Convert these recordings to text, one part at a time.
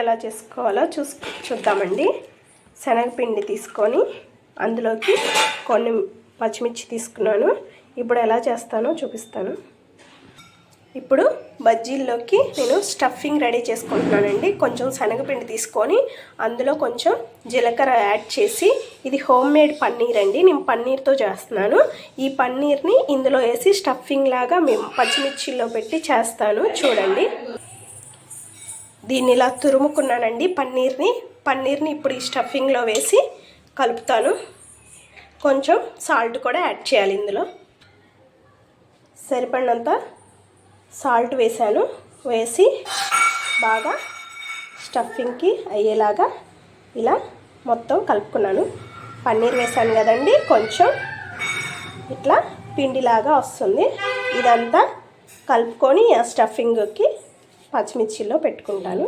ఎలా చేసుకోవాలో చూద్దామండి. శనగపిండి తీసుకొని అందులోకి కొన్ని పచ్చిమిర్చి తీసుకున్నాను. ఇప్పుడు ఎలా చేస్తానో చూపిస్తాను. ఇప్పుడు బజ్జీల్లోకి నేను స్టఫింగ్ రెడీ చేసుకుంటున్నానండి. కొంచెం శనగపిండి తీసుకొని అందులో కొంచెం జీలకర్ర యాడ్ చేసి, ఇది హోమ్ మేడ్ పన్నీర్ అండి, నేను పన్నీర్తో చేస్తున్నాను. ఈ పన్నీర్ని ఇందులో వేసి స్టఫింగ్ లాగా మేము పచ్చిమిర్చిలో పెట్టి చేస్తాను. చూడండి, దీన్ని ఇలా తురుముకున్నానండి. పన్నీర్ని ఇప్పుడు ఈ స్టఫింగ్లో వేసి కలుపుతాను. కొంచెం సాల్ట్ కూడా యాడ్ చేయాలి. ఇందులో సరిపడినంత సాల్ట్ వేసి బాగా స్టఫింగ్కి అయ్యేలాగా ఇలా మొత్తం కలుపుకున్నాను. పన్నీర్ వేసాను కదండి, కొంచెం ఇట్లా పిండిలాగా వస్తుంది. ఇదంతా కలుపుకొని ఆ స్టఫింగ్కి పచ్చిమిర్చిలో పెట్టుకుంటాను.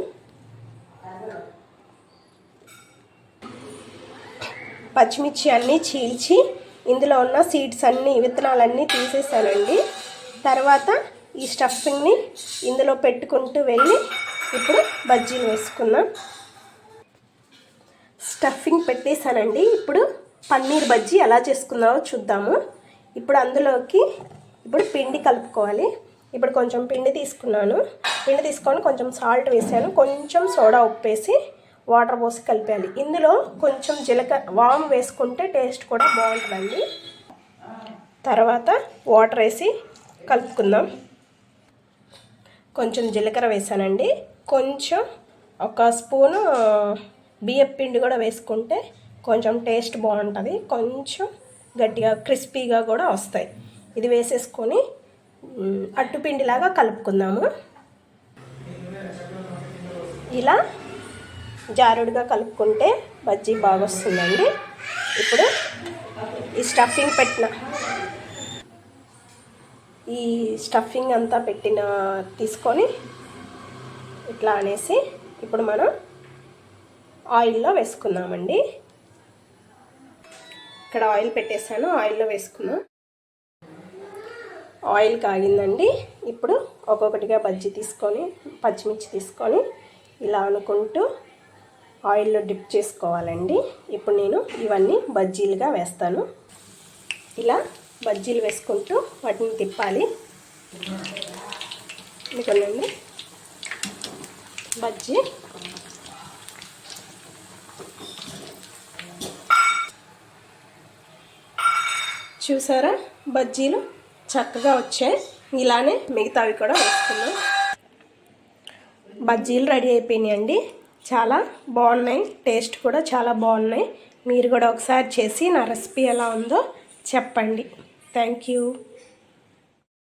పచ్చిమిర్చి అన్నీ చీల్చి ఇందులో ఉన్న సీడ్స్ అన్నీ, విత్తనాలన్నీ తీసేసానండి. తర్వాత ఈ స్టఫింగ్ని ఇందులో పెట్టుకుంటూ వెళ్ళి ఇప్పుడు బజ్జీలు వేసుకుందాం. స్టఫింగ్ పెట్టేసానండి. ఇప్పుడు పన్నీర్ బజ్జీ ఎలా చేసుకుందామో చూద్దాము. ఇప్పుడు అందులోకి పిండి కలుపుకోవాలి. ఇప్పుడు కొంచెం పిండి తీసుకొని కొంచెం సాల్ట్ వేసాను, కొంచెం సోడా ఉప్పు వేసి వాటర్ పోసి కలిపాలి. ఇందులో కొంచెం వామ్ వేసుకుంటే టేస్ట్ కూడా బాగుంటుందండి. తర్వాత వాటర్ వేసి కలుపుకుందాం. కొంచెం జీలకర్ర వేసానండి, కొంచెం ఒక స్పూను బియ్యం పిండి కూడా వేసుకుంటే కొంచెం టేస్ట్ బాగుంటుంది. కొంచెం గట్టిగా క్రిస్పీగా కూడా వస్తాయి. ఇది వేసేసుకొని అట్టుపిండిలాగా కలుపుకుందాము. ఇలా జారుడుగా కలుపుకుంటే బజ్జీ బాగా వస్తుందండి. ఇప్పుడు ఈ స్టఫింగ్ అంతా తీసుకొని ఇట్లా అనేసి ఇప్పుడు మనం ఆయిల్లో వేసుకుందామండి. ఇక్కడ ఆయిల్ పెట్టేసాను, ఆయిల్లో వేసుకుందాం. ఆయిల్ కాగిందండి. ఇప్పుడు ఒక్కొక్కటిగా పచ్చిమిర్చి తీసుకొని ఇలా అనుకుంటూ ఆయిల్లో డిప్ చేసుకోవాలండి. ఇప్పుడు నేను ఇవన్నీ బజ్జీలుగా వేస్తాను. ఇలా బజ్జీలు వేసుకుంటూ వాటిని తిప్పాలి. ఇదిగోండి బజ్జీ. చూసారా, బజ్జీలు చక్కగా వచ్చాయి. ఇలానే మిగతావి కూడా వేసుకున్నాం. బజ్జీలు రెడీ అయిపోయినాయండి. చాలా బాగున్నాయి, టేస్ట్ కూడా చాలా బాగున్నాయి. మీరు కూడా ఒకసారి చేసి నా రెసిపీ ఎలా ఉందో చెప్పండి. Thank you.